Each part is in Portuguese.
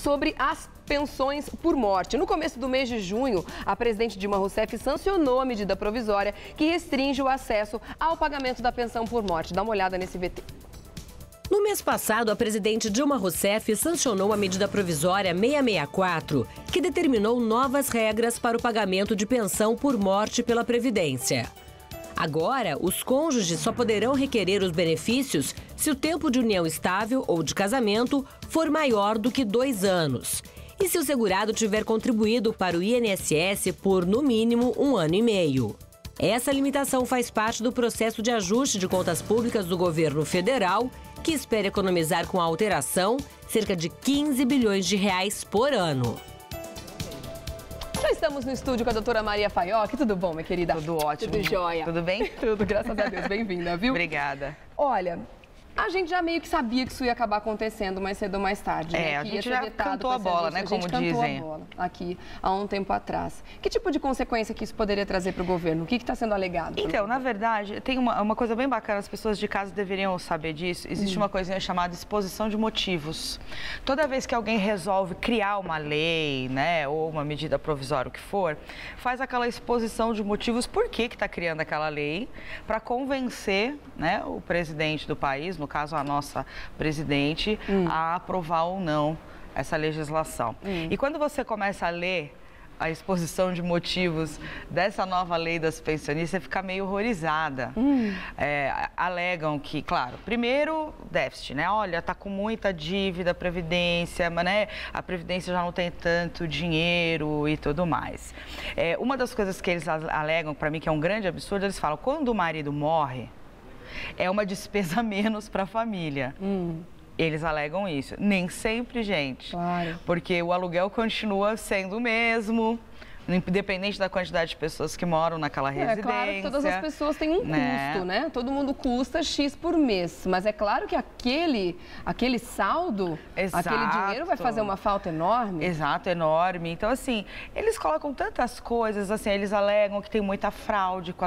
sobre as pensões por morte. No começo do mês de junho, a presidente Dilma Rousseff sancionou a medida provisória que restringe o acesso ao pagamento da pensão por morte. Dá uma olhada nesse VT. No mês passado, a presidente Dilma Rousseff sancionou a medida provisória 664, que determinou novas regras para o pagamento de pensão por morte pela Previdência. Agora, os cônjuges só poderão requerer os benefícios se o tempo de união estável ou de casamento for maior do que 2 anos. E se o segurado tiver contribuído para o INSS por, no mínimo, 1 ano e meio. Essa limitação faz parte do processo de ajuste de contas públicas do governo federal, que espera economizar com a alteração cerca de 15 bilhões de reais por ano. Já estamos no estúdio com a doutora Maria Faioc. Tudo bom, minha querida? Tudo ótimo. Tudo jóia. Tudo bem? Tudo, graças a Deus. Bem-vinda, viu? Obrigada. Olha, a gente já meio que sabia que isso ia acabar acontecendo mais cedo ou mais tarde. Né? A gente já cantou a bola, né? Como dizem. A gente cantou a bola aqui há um tempo atrás. Que tipo de consequência que isso poderia trazer para o governo? O que está sendo alegado? Então, na verdade, tem uma coisa bem bacana, as pessoas de casa deveriam saber disso. Existe uma coisinha chamada exposição de motivos. Toda vez que alguém resolve criar uma lei, né, ou uma medida provisória, o que for, faz aquela exposição de motivos por que está criando aquela lei, para convencer, né, o presidente do país, no caso a nossa presidente, a aprovar ou não essa legislação. E quando você começa a ler a exposição de motivos dessa nova lei das pensionistas, você fica meio horrorizada. Alegam que, claro, primeiro, déficit, né? Olha, tá com muita dívida a Previdência, mas, né, a Previdência já não tem tanto dinheiro e tudo mais. Uma das coisas que eles alegam, para mim, que é um grande absurdo, eles falam, quando o marido morre, é uma despesa menos para a família. Eles alegam isso. Nem sempre, gente. Claro. Porque o aluguel continua sendo o mesmo, independente da quantidade de pessoas que moram naquela residência. É claro que todas as pessoas têm um custo, né? Todo mundo custa X por mês. Mas é claro que aquele saldo, aquele dinheiro vai fazer uma falta enorme. Exato, enorme. Então, assim, eles colocam tantas coisas, assim, eles alegam que tem muita fraude com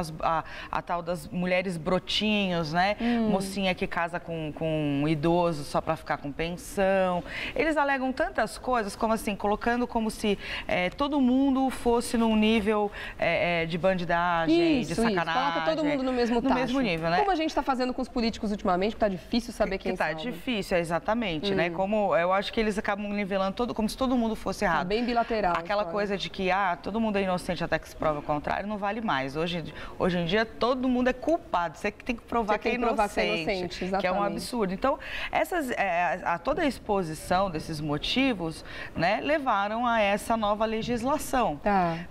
a tal das mulheres brotinhos, né? Mocinha que casa com um idoso só para ficar com pensão. Eles alegam tantas coisas, como assim, colocando como se todo mundo fosse num nível de bandidagem, de sacanagem. Coloca todo mundo no mesmo tacho. No mesmo nível, né? Como a gente está fazendo com os políticos ultimamente, porque tá difícil saber quem são. Tá difícil, exatamente, né? Como eu acho que eles acabam nivelando como se todo mundo fosse errado. Bem bilateral. Aquela coisa de que, todo mundo é inocente até que se prove o contrário, não vale mais. Hoje em dia, todo mundo é culpado. Você que tem que provar que é inocente, que é um absurdo. Então, toda a exposição desses motivos, né, levaram a essa nova legislação.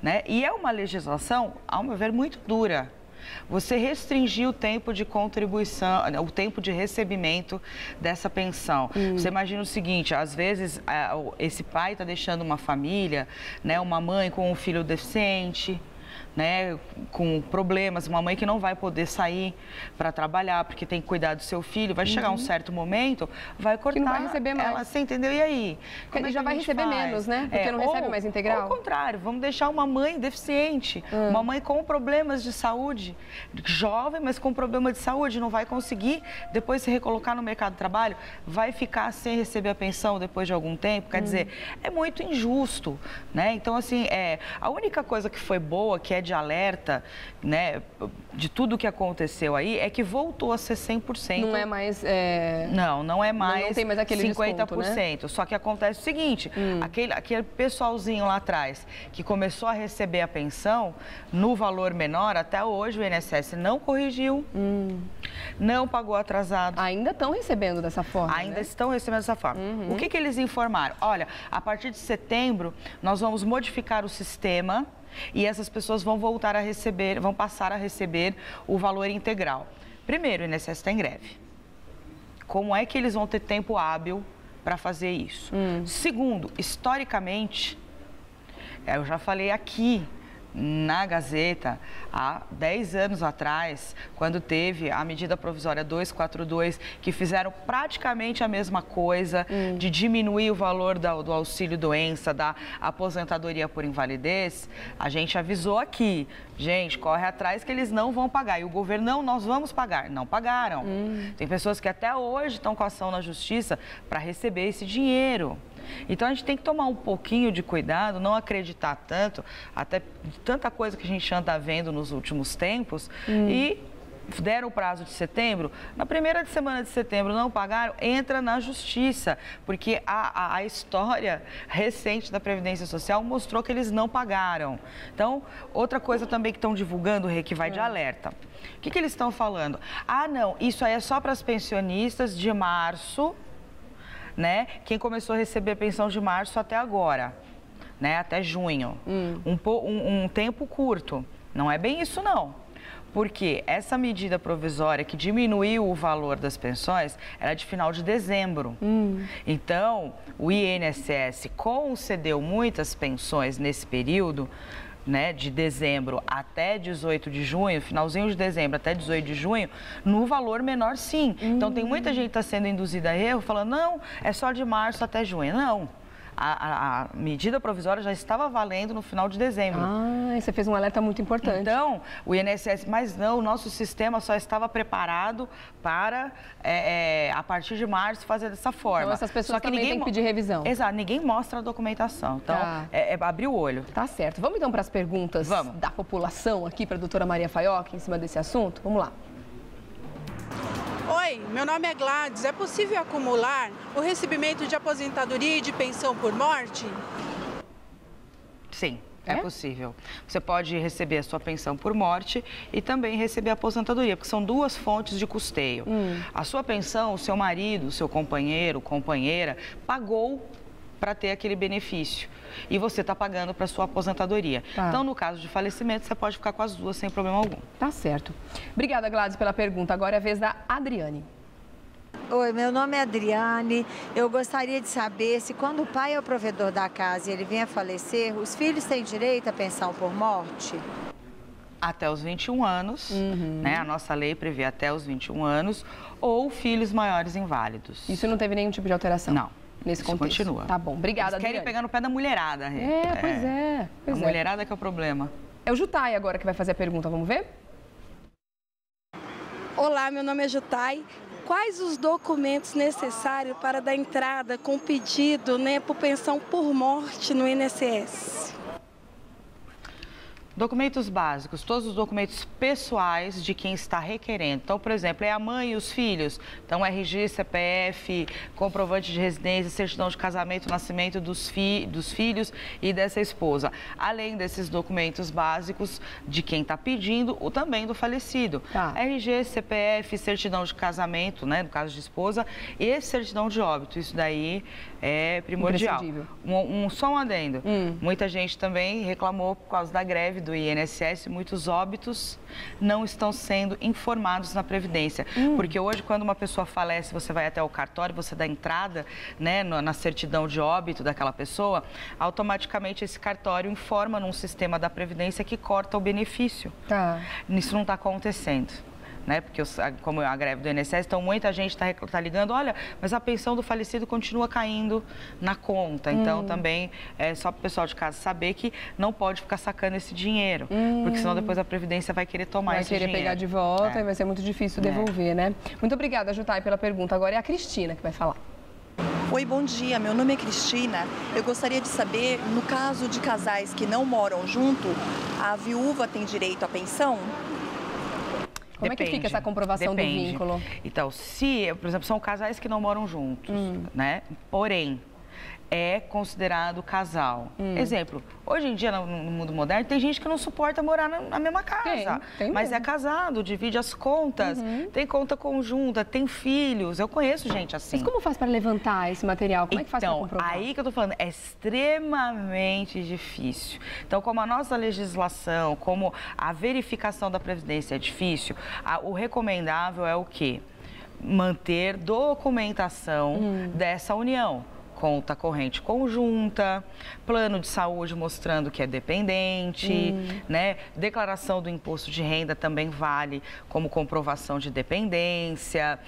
Né? E é uma legislação, ao meu ver, muito dura. Você restringir o tempo de contribuição, o tempo de recebimento dessa pensão. Você imagina o seguinte, às vezes esse pai está deixando uma família, né, uma mãe com um filho deficiente, né, com problemas, uma mãe que não vai poder sair para trabalhar porque tem que cuidar do seu filho, vai chegar um certo momento, vai cortar, que não vai receber mais. Ela, você entendeu? E aí? Ele já vai receber menos, né? Porque não recebe mais integral. Ao contrário, vamos deixar uma mãe deficiente, uma mãe com problemas de saúde, jovem, mas com problema de saúde, não vai conseguir depois se recolocar no mercado de trabalho, vai ficar sem receber a pensão depois de algum tempo, quer dizer, é muito injusto, né? Então, assim, a única coisa que foi boa, que é de alerta, né, de tudo o que aconteceu aí, é que voltou a ser 100%. Não é mais... Não é mais, não tem mais aquele 50%. Desconto, né? Só que acontece o seguinte, aquele pessoalzinho lá atrás que começou a receber a pensão no valor menor, até hoje o INSS não corrigiu, não pagou atrasado. Ainda estão recebendo dessa forma, Ainda estão recebendo dessa forma. O que eles informaram? Olha, a partir de setembro, nós vamos modificar o sistema e essas pessoas vão passar a receber o valor integral. Primeiro, o INSS está em greve. Como é que eles vão ter tempo hábil para fazer isso? Segundo, historicamente, eu já falei aqui na Gazeta, há 10 anos atrás, quando teve a medida provisória 242, que fizeram praticamente a mesma coisa, de diminuir o valor do auxílio-doença, da aposentadoria por invalidez, a gente avisou aqui, gente, corre atrás que eles não vão pagar. E o governo, não, nós vamos pagar. Não pagaram. Tem pessoas que até hoje estão com ação na justiça para receber esse dinheiro. Então, a gente tem que tomar um pouquinho de cuidado, não acreditar tanto, até tanta coisa que a gente anda vendo nos últimos tempos, e deram o prazo de setembro, na primeira semana de setembro não pagaram, entra na justiça, porque a história recente da Previdência Social mostrou que eles não pagaram. Então, outra coisa também que estão divulgando, Rê, que vai de alerta. O que eles estão falando? Ah, não, isso aí é só para as pensionistas de março, né? Quem começou a receber pensão de março até agora, né? Até junho. Um tempo curto. Não é bem isso, não. Porque essa medida provisória que diminuiu o valor das pensões era de final de dezembro. Então, o INSS concedeu muitas pensões nesse período, né, de dezembro até 18 de junho, finalzinho de dezembro até 18 de junho, no valor menor, sim. Então, tem muita gente que está sendo induzida a erro, falando, não, é só de março até junho. Não. A medida provisória já estava valendo no final de dezembro. Ah, você fez um alerta muito importante. Então, o INSS, mas não, o nosso sistema só estava preparado para, a partir de março, fazer dessa forma. Então, essas pessoas também têm que pedir revisão. Exato, ninguém mostra a documentação. Então, abrir o olho. Tá certo. Vamos então para as perguntas da população aqui para a doutora Maria Faiocchi em cima desse assunto? Vamos lá. Oi, meu nome é Gladys. É possível acumular o recebimento de aposentadoria e de pensão por morte? Sim, é possível. Você pode receber a sua pensão por morte e também receber a aposentadoria, porque são duas fontes de custeio. A sua pensão, o seu marido, o seu companheiro, companheira, pagou para ter aquele benefício. E você está pagando para a sua aposentadoria. Então, no caso de falecimento, você pode ficar com as duas sem problema algum. Tá certo. Obrigada, Gladys, pela pergunta. Agora é a vez da Adriane. Oi, meu nome é Adriane. Eu gostaria de saber se quando o pai é o provedor da casa e ele vem a falecer, os filhos têm direito à pensão por morte? Até os 21 anos, né? A nossa lei prevê até os 21 anos, ou filhos maiores inválidos. Isso não teve nenhum tipo de alteração? Não. Nesse contexto. Continua. Tá bom, obrigada, Eles querem pegar no pé da mulherada. Pois é. A mulherada que é o problema. É o Jutai agora que vai fazer a pergunta, vamos ver? Olá, meu nome é Jutai. Quais os documentos necessários para dar entrada com pedido, por pensão por morte no INSS? Documentos básicos, todos os documentos pessoais de quem está requerendo. Então, por exemplo, é a mãe e os filhos. Então, RG, CPF, comprovante de residência, certidão de casamento, nascimento dos filhos e dessa esposa. Além desses documentos básicos de quem está pedindo, também do falecido. RG, CPF, certidão de casamento, né, no caso de esposa, e certidão de óbito. Isso daí é primordial. Só um adendo. Muita gente também reclamou por causa da greve do INSS, muitos óbitos não estão sendo informados na Previdência. Porque hoje, quando uma pessoa falece, você vai até o cartório, você dá entrada, né, na certidão de óbito daquela pessoa, automaticamente esse cartório informa num sistema da Previdência que corta o benefício. Isso não está acontecendo. Né? Porque, como a greve do INSS, então muita gente está ligando, olha, mas a pensão do falecido continua caindo na conta. Então, também é só para o pessoal de casa saber que não pode ficar sacando esse dinheiro, porque senão depois a Previdência vai querer tomar esse dinheiro. Vai querer pegar de volta e vai ser muito difícil devolver, né? Muito obrigada, Jutai, pela pergunta. Agora é a Cristina que vai falar. Oi, bom dia. Meu nome é Cristina. Eu gostaria de saber, no caso de casais que não moram junto, a viúva tem direito à pensão? Como é que fica essa comprovação do vínculo? Então, se, por exemplo, são casais que não moram juntos, né? Porém, é considerado casal. Exemplo, hoje em dia, no mundo moderno, tem gente que não suporta morar na mesma casa. Tem mas é casado, divide as contas, tem conta conjunta, tem filhos. Eu conheço gente assim. Mas como faz para levantar esse material? Como é que faz para comprovar? Aí que eu tô falando, é extremamente difícil. Então, como a nossa legislação, como a verificação da Previdência é difícil, o recomendável é o quê? Manter documentação dessa união. Conta corrente conjunta, plano de saúde mostrando que é dependente, né? Declaração do imposto de renda também vale como comprovação de dependência.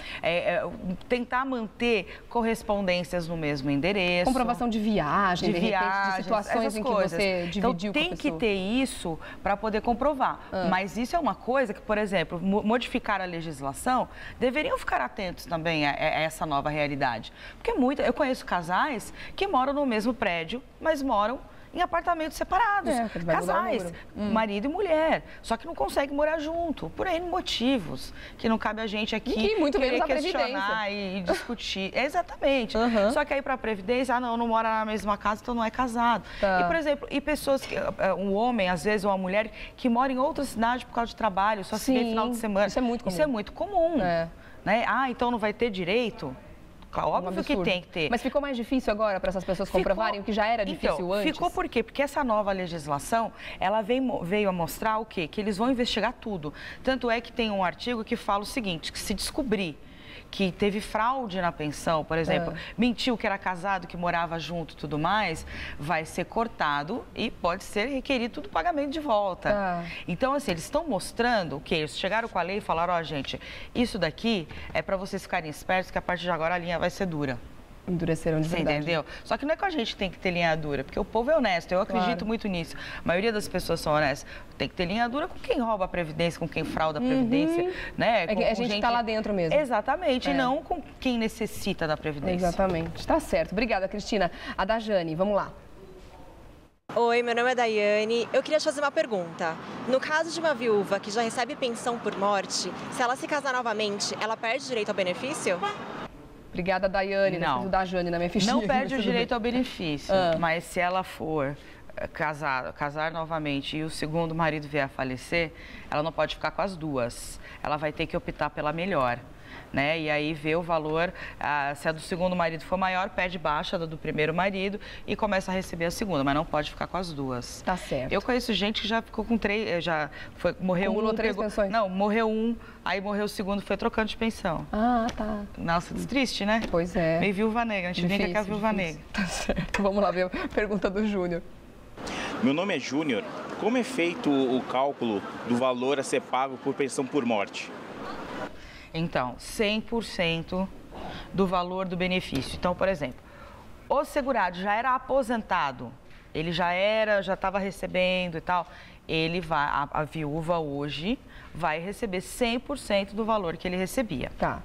Tentar manter correspondências no mesmo endereço. Comprovação de viagem, de repente, de situações em que você dividiu com a pessoa. Então, tem que ter isso para poder comprovar. Mas isso é uma coisa que, por exemplo, modificar a legislação, deveriam ficar atentos também a essa nova realidade. Porque eu conheço casais casais que moram no mesmo prédio, mas moram em apartamentos separados, casais, marido e mulher, só que não conseguem morar junto, por N motivos, que não cabe a gente aqui que muito menos questionar e discutir. Exatamente. Só que aí para a Previdência, não mora na mesma casa, então não é casado. E, por exemplo, pessoas, um homem, às vezes, ou uma mulher, que mora em outra cidade por causa de trabalho, só se vê final de semana. Isso é muito comum. Isso é muito comum. Né? Então não vai ter direito? Óbvio que tem que ter. Mas ficou mais difícil agora para essas pessoas comprovarem o que já era difícil antes? Ficou por quê? Porque essa nova legislação, ela veio a mostrar o quê? Que eles vão investigar tudo. Tanto é que tem um artigo que fala o seguinte, que se descobrir que teve fraude na pensão, por exemplo, mentiu que era casado, que morava junto e tudo mais, vai ser cortado e pode ser requerido tudo pagamento de volta. Então, assim, eles estão mostrando o quê? Eles chegaram com a lei e falaram, gente, isso daqui é para vocês ficarem espertos que a partir de agora a linha vai ser dura. Endureceram de verdade. Você entendeu? Só que não é que a gente tem que ter linha dura, porque o povo é honesto, eu acredito muito nisso. A maioria das pessoas são honestas. Tem que ter linha dura com quem rouba a Previdência, com quem frauda a Previdência, né? A gente está lá dentro mesmo. Exatamente, e não com quem necessita da Previdência. Exatamente, está certo. Obrigada, Cristina. A Dajane, vamos lá. Oi, meu nome é Daiane. Eu queria te fazer uma pergunta. No caso de uma viúva que já recebe pensão por morte, se ela se casar novamente, ela perde direito ao benefício? Obrigada, Daiane. Não. Da Jane na minha fichinha. Não perde o direito ao benefício, mas se ela for casar novamente e o segundo marido vier a falecer, ela não pode ficar com as duas. Ela vai ter que optar pela melhor. Né? E aí vê o valor, se a do segundo marido for maior, pede baixa da do primeiro marido e começa a receber a segunda, mas não pode ficar com as duas. Tá certo. Eu conheço gente que já ficou com 3, morreu Acumulou 3 pensões? Não, morreu um, aí morreu o segundo, foi trocando de pensão. Tá. Nossa, triste, né? Pois é. Meio viúva negra, a gente brinca com a viúva negra. Tá certo. Vamos lá ver a pergunta do Júnior. Meu nome é Júnior. Como é feito o cálculo do valor a ser pago por pensão por morte? Então, 100% do valor do benefício. Então, por exemplo, o segurado já era aposentado, ele já estava recebendo e tal, a viúva hoje vai receber 100% do valor que ele recebia. Tá.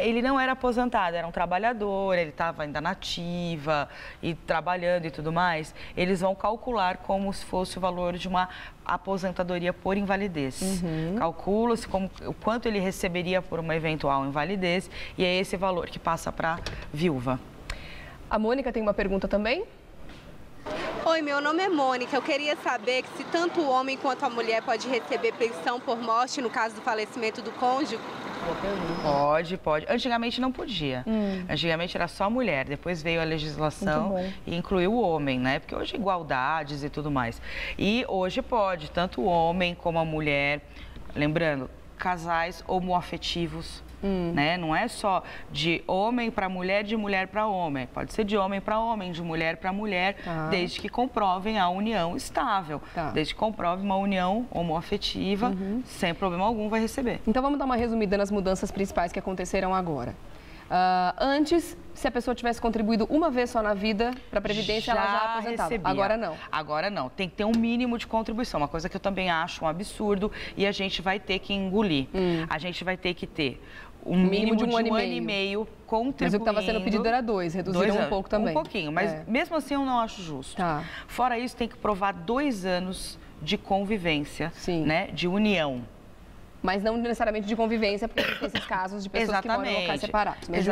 Ele não era aposentado, era um trabalhador, ele estava ainda na ativa e trabalhando e tudo mais. Eles vão calcular como se fosse o valor de uma aposentadoria por invalidez. Calcula-se o quanto ele receberia por uma eventual invalidez e é esse valor que passa para a viúva. A Mônica tem uma pergunta também? Oi, meu nome é Mônica. Eu queria saber se tanto o homem quanto a mulher pode receber pensão por morte no caso do falecimento do cônjuge? Pode. Antigamente não podia. Antigamente era só a mulher. Depois veio a legislação e incluiu o homem, né? Porque hoje igualdades e tudo mais. E hoje pode, tanto o homem como a mulher. Lembrando, casais homoafetivos. Né? Não é só de homem para mulher, de mulher para homem. Pode ser de homem para homem, de mulher para mulher, desde que comprovem a união estável. Desde que comprove uma união homoafetiva, sem problema algum vai receber. Então vamos dar uma resumida nas mudanças principais que aconteceram agora. Antes, se a pessoa tivesse contribuído uma vez só na vida para a Previdência, ela já aposentava. Recebia. Agora não. Agora não. Tem que ter um mínimo de contribuição, uma coisa que eu também acho um absurdo e a gente vai ter que engolir. A gente vai ter que ter um mínimo de um ano e meio contribuindo. Mas o que estava sendo pedido era 2, reduziram um pouco também. Um pouquinho, mas mesmo assim eu não acho justo. Fora isso, tem que provar 2 anos de convivência, né, de união. Mas não necessariamente de convivência, porque tem esses casos de pessoas que moram em locais separados. Mas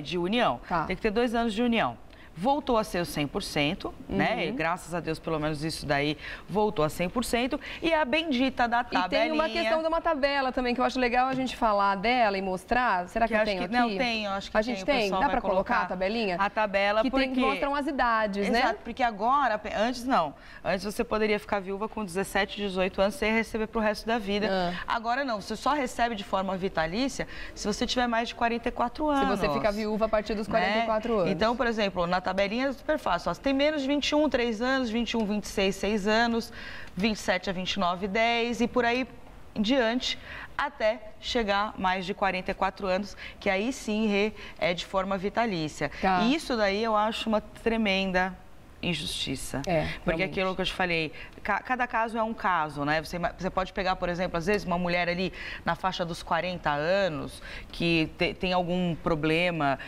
de união. Tem que ter 2 anos de união. Voltou a ser o 100%, né? E, graças a Deus, pelo menos isso daí voltou a 100%. E a bendita da tabelinha. E tem uma questão de uma tabela também, que eu acho legal a gente falar dela e mostrar. Será que eu tenho aqui? Não, tenho, acho que a gente tem. Dá para colocar a tabelinha? A tabela, que mostram as idades, né? Exato, porque agora, antes não. Antes você poderia ficar viúva com 17, 18 anos sem receber pro resto da vida. Agora não, você só recebe de forma vitalícia se você tiver mais de 44 anos. Se você fica viúva a partir dos 44 anos. Então, por exemplo, na tabelinha é super fácil. Você tem menos de 21, 3 anos, 21, 26, 6 anos, 27 a 29, 10 e por aí em diante, até chegar mais de 44 anos, que aí sim é de forma vitalícia. E isso daí eu acho uma tremenda injustiça. Porque realmente. aquilo que eu te falei, cada caso é um caso, né? Você pode pegar, por exemplo, às vezes uma mulher ali na faixa dos 40 anos que tem algum problema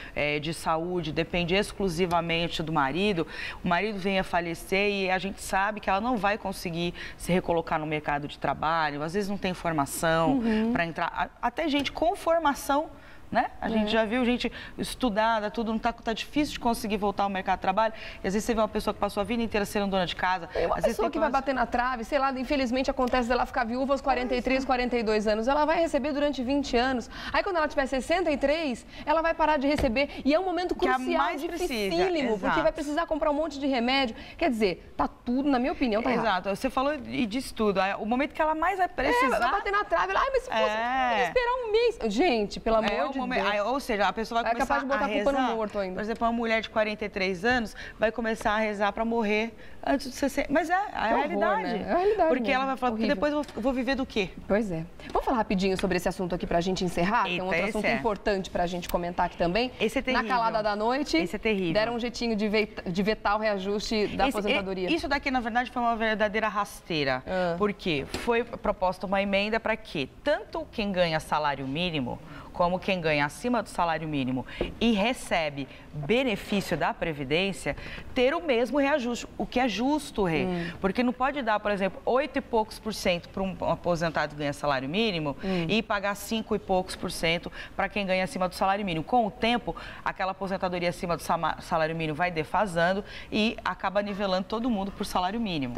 de saúde, depende exclusivamente do marido, o marido vem a falecer e a gente sabe que ela não vai conseguir se recolocar no mercado de trabalho, às vezes não tem formação para entrar, até gente com formação, né? A gente já viu gente estudada, tudo, não tá difícil de conseguir voltar ao mercado de trabalho. E às vezes você vê uma pessoa que passou a vida inteira sendo dona de casa. Uma pessoa que vai bater na trave, sei lá, infelizmente acontece dela ficar viúva aos 43, 42 anos. Ela vai receber durante 20 anos. Aí quando ela tiver 63, ela vai parar de receber. E é um momento crucial, dificílimo, porque vai precisar comprar um monte de remédio. Quer dizer, tá tudo, na minha opinião, tá errado. Exato. Você falou e disse tudo. O momento que ela mais vai precisar... vai bater na trave. Ai, mas se fosse esperar um mês... Gente, pelo amor de Deus. Ou seja, a pessoa vai começar capaz de botar a rezar. A culpa no morto ainda. Por exemplo, uma mulher de 43 anos vai começar a rezar para morrer antes de 60. Mas é a realidade. Né? É a realidade porque mesmo. Ela vai falar, porque depois eu vou viver do quê? Pois é. Vamos falar rapidinho sobre esse assunto aqui pra gente encerrar? Tem um outro assunto importante pra gente comentar aqui também. Esse é terrível. Na calada da noite, esse é terrível. Deram um jeitinho de vetar o reajuste da aposentadoria. Isso daqui, na verdade, foi uma verdadeira rasteira. Porque foi proposta uma emenda para que tanto quem ganha salário mínimo como quem ganha acima do salário mínimo e recebe benefício da Previdência, ter o mesmo reajuste, o que é justo, Rê. Porque não pode dar, por exemplo, 8 e poucos por cento para um aposentado que ganha salário mínimo e pagar 5 e poucos por cento para quem ganha acima do salário mínimo. Com o tempo, aquela aposentadoria acima do salário mínimo vai defasando e acaba nivelando todo mundo por salário mínimo.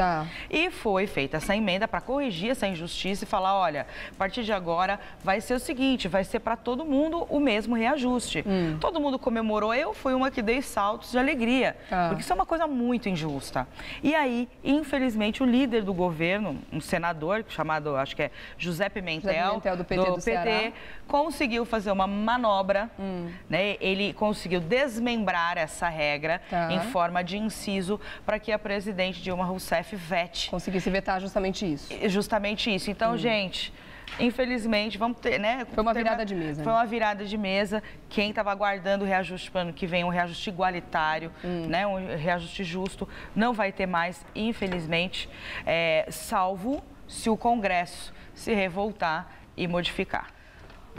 E foi feita essa emenda para corrigir essa injustiça e falar, olha, a partir de agora vai ser o seguinte, vai ser para todo mundo o mesmo reajuste. Todo mundo comemorou, eu fui uma que dei saltos de alegria, porque isso é uma coisa muito injusta. E aí, infelizmente, o líder do governo, um senador chamado, acho que é José Pimentel do PT do Ceará, conseguiu fazer uma manobra, né? Ele conseguiu desmembrar essa regra em forma de inciso para que a presidente Dilma Rousseff vete. Conseguisse vetar justamente isso. Justamente isso. Então, gente... Infelizmente, vamos ter, né? Foi uma virada de mesa. Foi uma virada de mesa. Quem estava aguardando o reajuste para o ano que vem, um reajuste igualitário, né? Um reajuste justo, não vai ter mais, infelizmente, salvo se o Congresso se revoltar e modificar.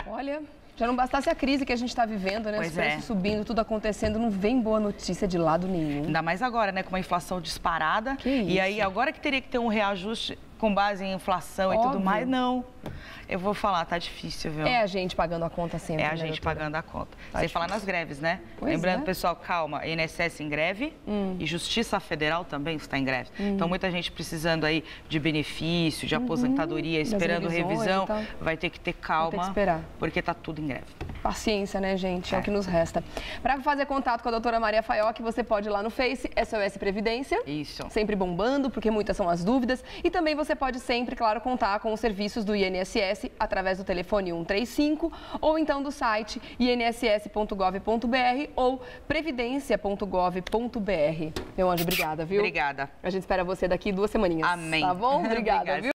Olha... Já não bastasse a crise que a gente está vivendo, né? Os preços subindo, tudo acontecendo, não vem boa notícia de lado nenhum. Ainda mais agora, né? Com uma inflação disparada. Que isso? E aí, agora que teria que ter um reajuste com base em inflação e tudo mais, não. Eu vou falar, tá difícil, viu? É a gente pagando a conta sempre, É a gente pagando a conta. Sem falar nas greves, né? Lembrando, pessoal, calma, INSS em greve e Justiça Federal também está em greve. Então, muita gente precisando aí de benefício, de aposentadoria, esperando revisão, vai ter que ter calma, vai ter que esperar. Porque tá tudo em greve. Paciência, né, gente? É o que nos resta. Para fazer contato com a doutora Maria Faioc, você pode ir lá no Face, SOS Previdência. Isso. Sempre bombando, porque muitas são as dúvidas. E também você pode sempre, claro, contar com os serviços do INSS através do telefone 135 ou então do site inss.gov.br ou previdência.gov.br. Meu anjo, obrigada, viu? Obrigada. A gente espera você daqui 2 semaninhas. Amém. Tá bom? Obrigada, viu?